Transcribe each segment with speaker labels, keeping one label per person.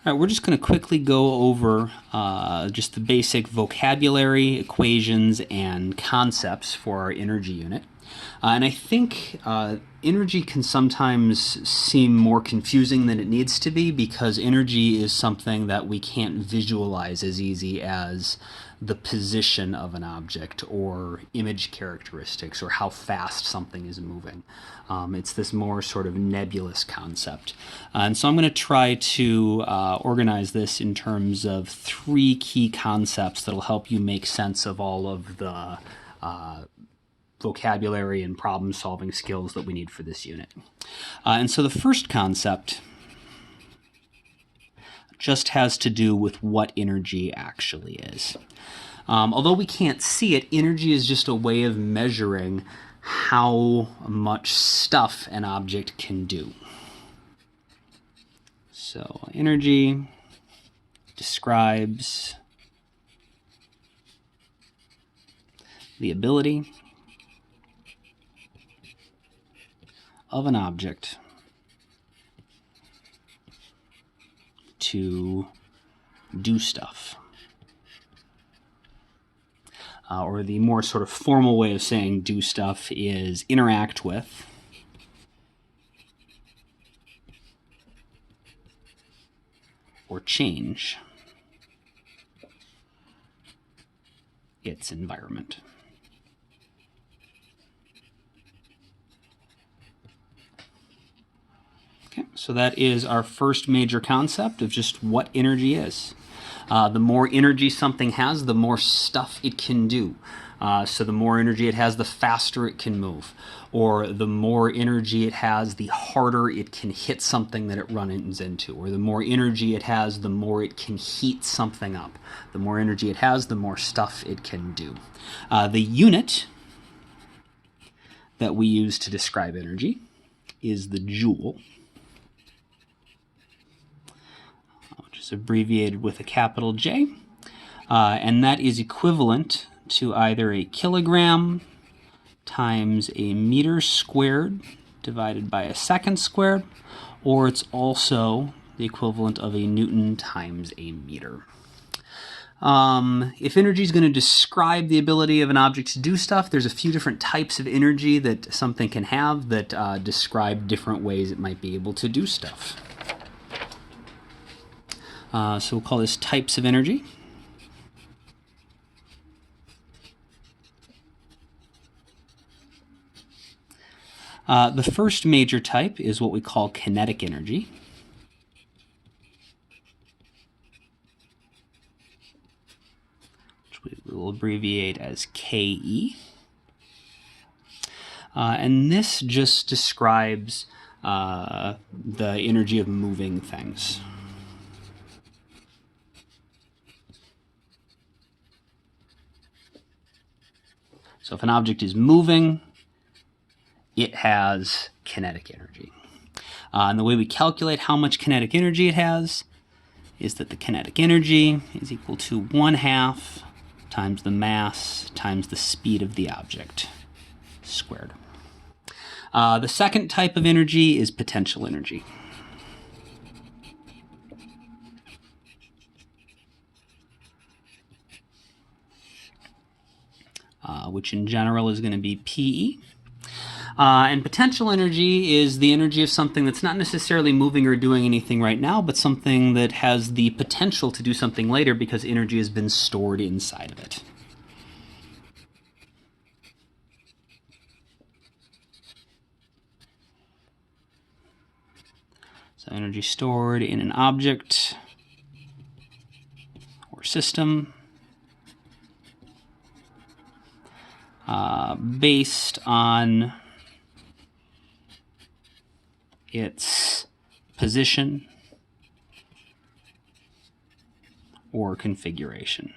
Speaker 1: All right, we're just going to quickly go over just the basic vocabulary, equations, and concepts for our energy unit. And I think energy can sometimes seem more confusing than it needs to be because energy is something that we can't visualize as easy as the position of an object or image characteristics or how fast something is moving. It's this more sort of nebulous concept. And so I'm going to try to organize this in terms of three key concepts that'll help you make sense of all of the vocabulary and problem-solving skills that we need for this unit. And so the first concept just has to do with what energy actually is. Although we can't see it, energy is just a way of measuring how much stuff an object can do. So energy describes the ability of an object to do stuff. Or the more sort of formal way of saying do stuff is interact with or change its environment. Okay, so that is our first major concept of just what energy is. The more energy something has, the more stuff it can do. So the more energy it has, the faster it can move. Or the more energy it has, the harder it can hit something that it runs into. Or the more energy it has, the more it can heat something up. The more energy it has, the more stuff it can do. The unit that we use to describe energy is the joule, which is abbreviated with a capital J, and that is equivalent to either a kilogram times a meter squared divided by a second squared, or it's also the equivalent of a Newton times a meter. If energy is going to describe the ability of an object to do stuff, there's a few different types of energy that something can have that describe different ways it might be able to do stuff. So we'll call this types of energy. The first major type is what we call kinetic energy. Which we will abbreviate as KE. And this just describes the energy of moving things. So if an object is moving, it has kinetic energy. And the way we calculate how much kinetic energy it has is that the kinetic energy is equal to 1/2 times the mass times the speed of the object squared. The second type of energy is potential energy. Which in general is going to be PE. And potential energy is the energy of something that's not necessarily moving or doing anything right now, but something that has the potential to do something later because energy has been stored inside of it. So energy stored in an object or system based on its position or configuration.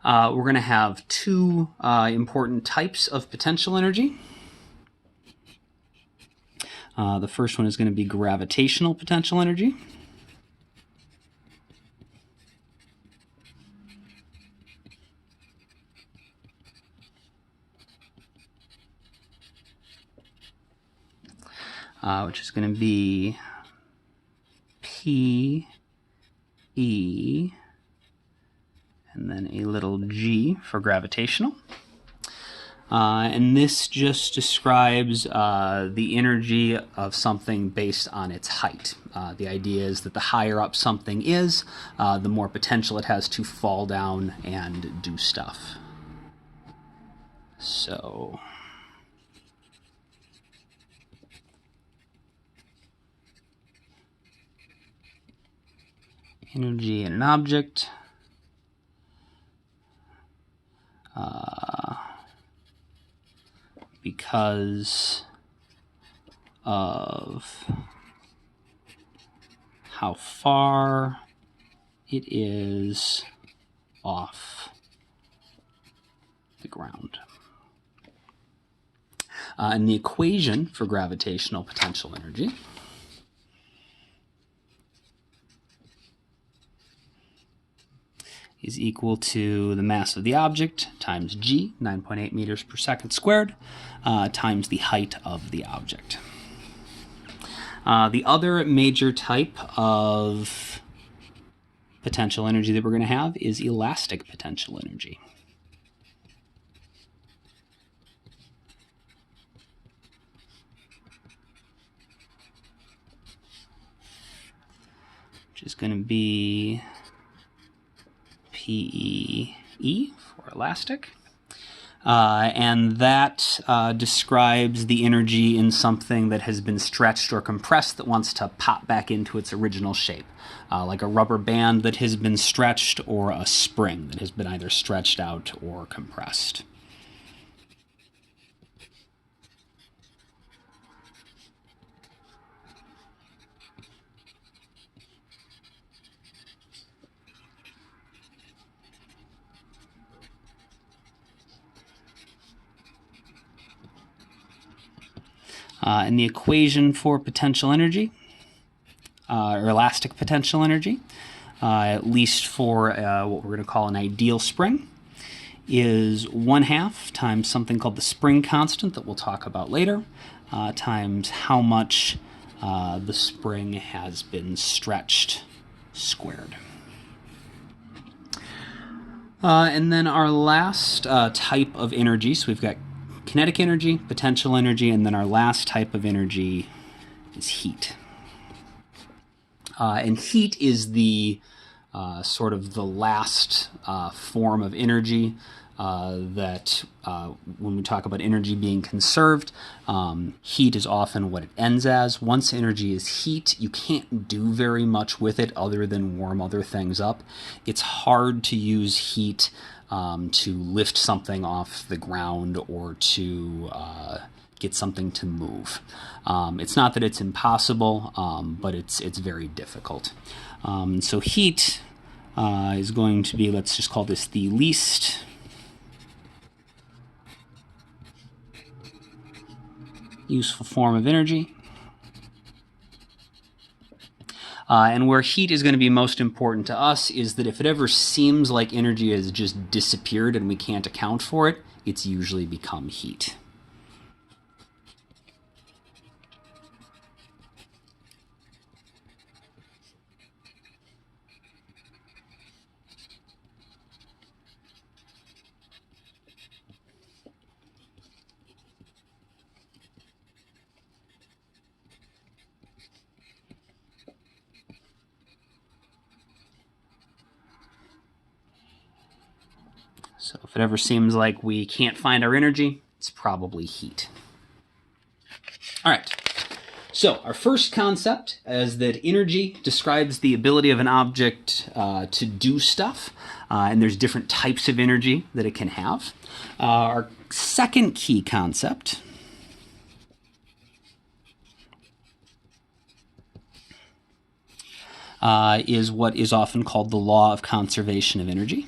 Speaker 1: We're going to have two important types of potential energy. The first one is going to be gravitational potential energy. which is going to be P, E, and then a little g for gravitational. And this just describes the energy of something based on its height. The idea is that the higher up something is, the more potential it has to fall down and do stuff. So energy in an object. Because of how far it is off the ground. And the equation for gravitational potential energy is equal to the mass of the object times g, 9.8 meters per second squared, times the height of the object. The other major type of potential energy that we're going to have is elastic potential energy. Which is going to be PEE for elastic. And that describes the energy in something that has been stretched or compressed that wants to pop back into its original shape, like a rubber band that has been stretched or a spring that has been either stretched out or compressed. And the equation for potential energy, or elastic potential energy, at least for what we're going to call an ideal spring, is 1/2 times something called the spring constant that we'll talk about later, times how much the spring has been stretched squared. And then our last type of energy, so we've got kinetic energy, potential energy, and then our last type of energy is heat. And heat is the sort of the last form of energy that when we talk about energy being conserved, heat is often what it ends as. Once energy is heat, you can't do very much with it other than warm other things up. It's hard to use heat to lift something off the ground or to get something to move. It's not that it's impossible, but it's very difficult. So heat is going to be, let's just call this the least useful form of energy. And where heat is going to be most important to us is that if it ever seems like energy has just disappeared and we can't account for it, it's usually become heat. So if it ever seems like we can't find our energy, it's probably heat. All right. So our first concept is that energy describes the ability of an object to do stuff, and there's different types of energy that it can have. Our second key concept is what is often called the law of conservation of energy.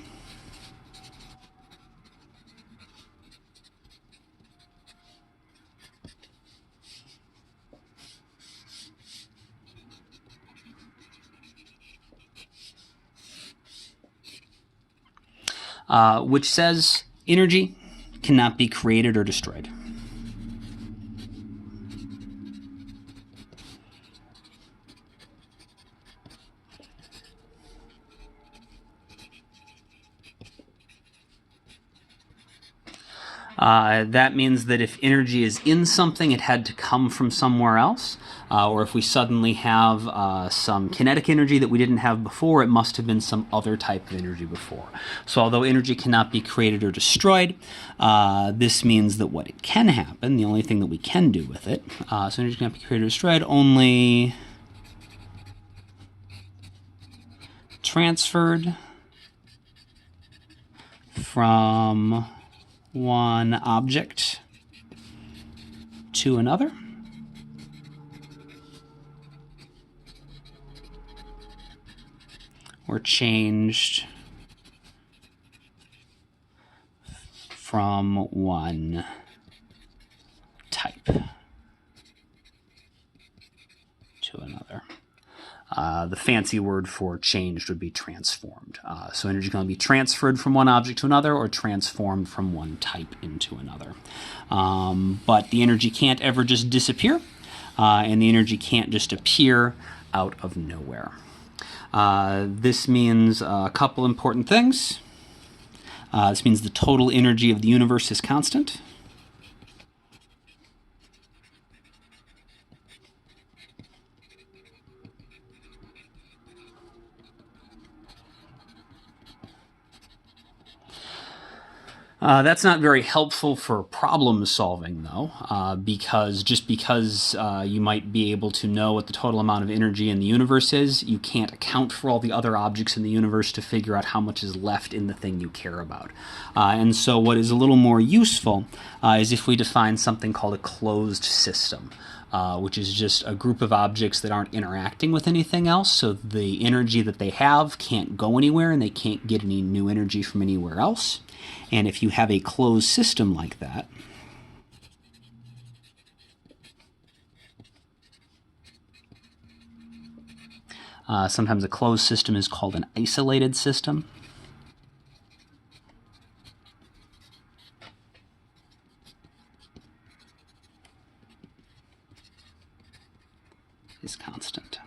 Speaker 1: Which says energy cannot be created or destroyed. That means that if energy is in something, it had to come from somewhere else. Or if we suddenly have some kinetic energy that we didn't have before, it must have been some other type of energy before. So although energy cannot be created or destroyed, this means that what it can happen, the only thing that we can do with it, so energy cannot be created or destroyed, only transferred from one object to another, or changed from one type to another. The fancy word for changed would be transformed. So energy can be transferred from one object to another or transformed from one type into another. But the energy can't ever just disappear, and the energy can't just appear out of nowhere. This means a couple important things. This means the total energy of the universe is constant. That's not very helpful for problem solving, though, because just because you might be able to know what the total amount of energy in the universe is, you can't account for all the other objects in the universe to figure out how much is left in the thing you care about. And so what is a little more useful is if we define something called a closed system. Which is just a group of objects that aren't interacting with anything else, so the energy that they have can't go anywhere and they can't get any new energy from anywhere else. And if you have a closed system like that, sometimes a closed system is called an isolated system. Is constant.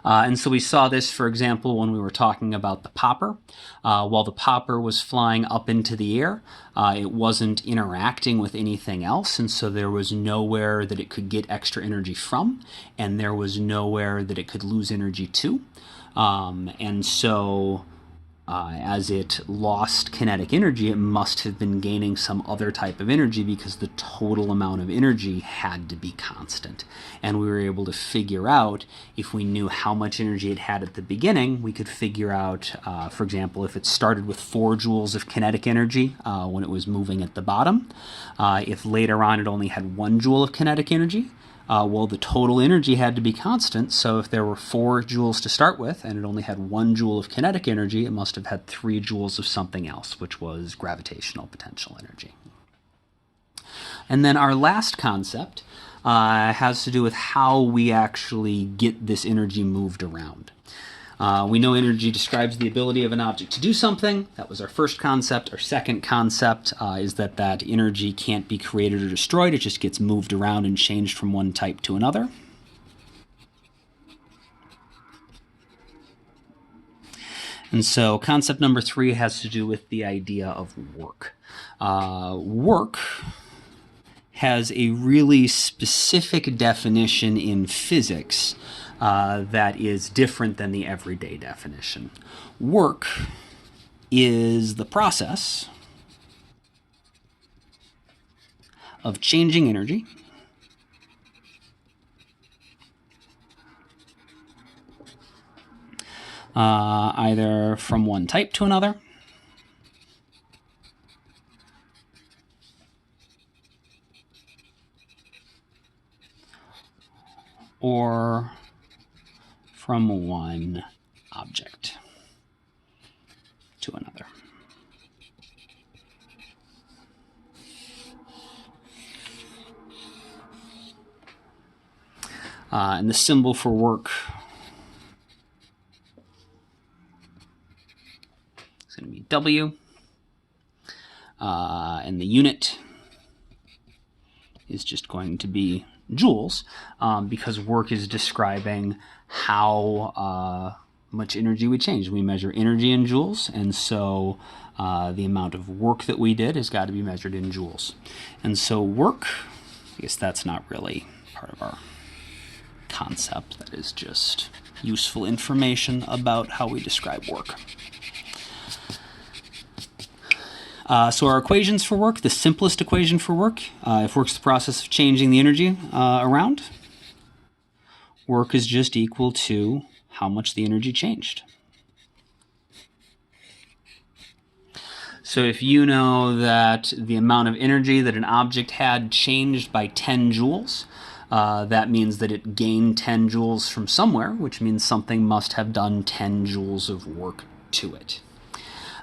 Speaker 1: And so we saw this, for example, when we were talking about the popper. While the popper was flying up into the air, it wasn't interacting with anything else, and so there was nowhere that it could get extra energy from, and there was nowhere that it could lose energy to. And so as it lost kinetic energy, it must have been gaining some other type of energy because the total amount of energy had to be constant. And we were able to figure out, if we knew how much energy it had at the beginning, we could figure out, for example, if it started with 4 joules of kinetic energy when it was moving at the bottom, if later on it only had 1 joule of kinetic energy, well, the total energy had to be constant, so if there were 4 joules to start with and it only had 1 joule of kinetic energy, it must have had 3 joules of something else, which was gravitational potential energy. And then our last concept has to do with how we actually get this energy moved around. We know energy describes the ability of an object to do something. That was our first concept. Our second concept is that that energy can't be created or destroyed. It just gets moved around and changed from one type to another. And so concept number 3 has to do with the idea of work. Work has a really specific definition in physics that is different than the everyday definition. Work is the process of changing energy either from one type to another, or from one object to another. And the symbol for work is going to be W. And the unit is just going to be joules, because work is describing how much energy we changed. We measure energy in joules, and so the amount of work that we did has got to be measured in joules. And so work, I guess that's not really part of our concept. That is just useful information about how we describe work. So our equations for work, the simplest equation for work, if work's the process of changing the energy around, work is just equal to how much the energy changed. So if you know that the amount of energy that an object had changed by 10 joules, that means that it gained 10 joules from somewhere, which means something must have done 10 joules of work to it.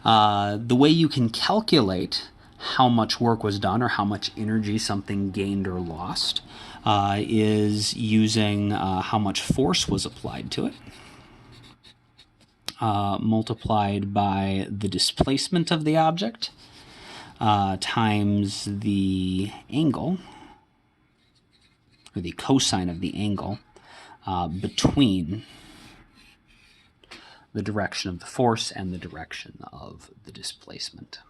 Speaker 1: The way you can calculate how much work was done or how much energy something gained or lost is using how much force was applied to it, multiplied by the displacement of the object times the angle, or the cosine of the angle between the direction of the force and the direction of the displacement.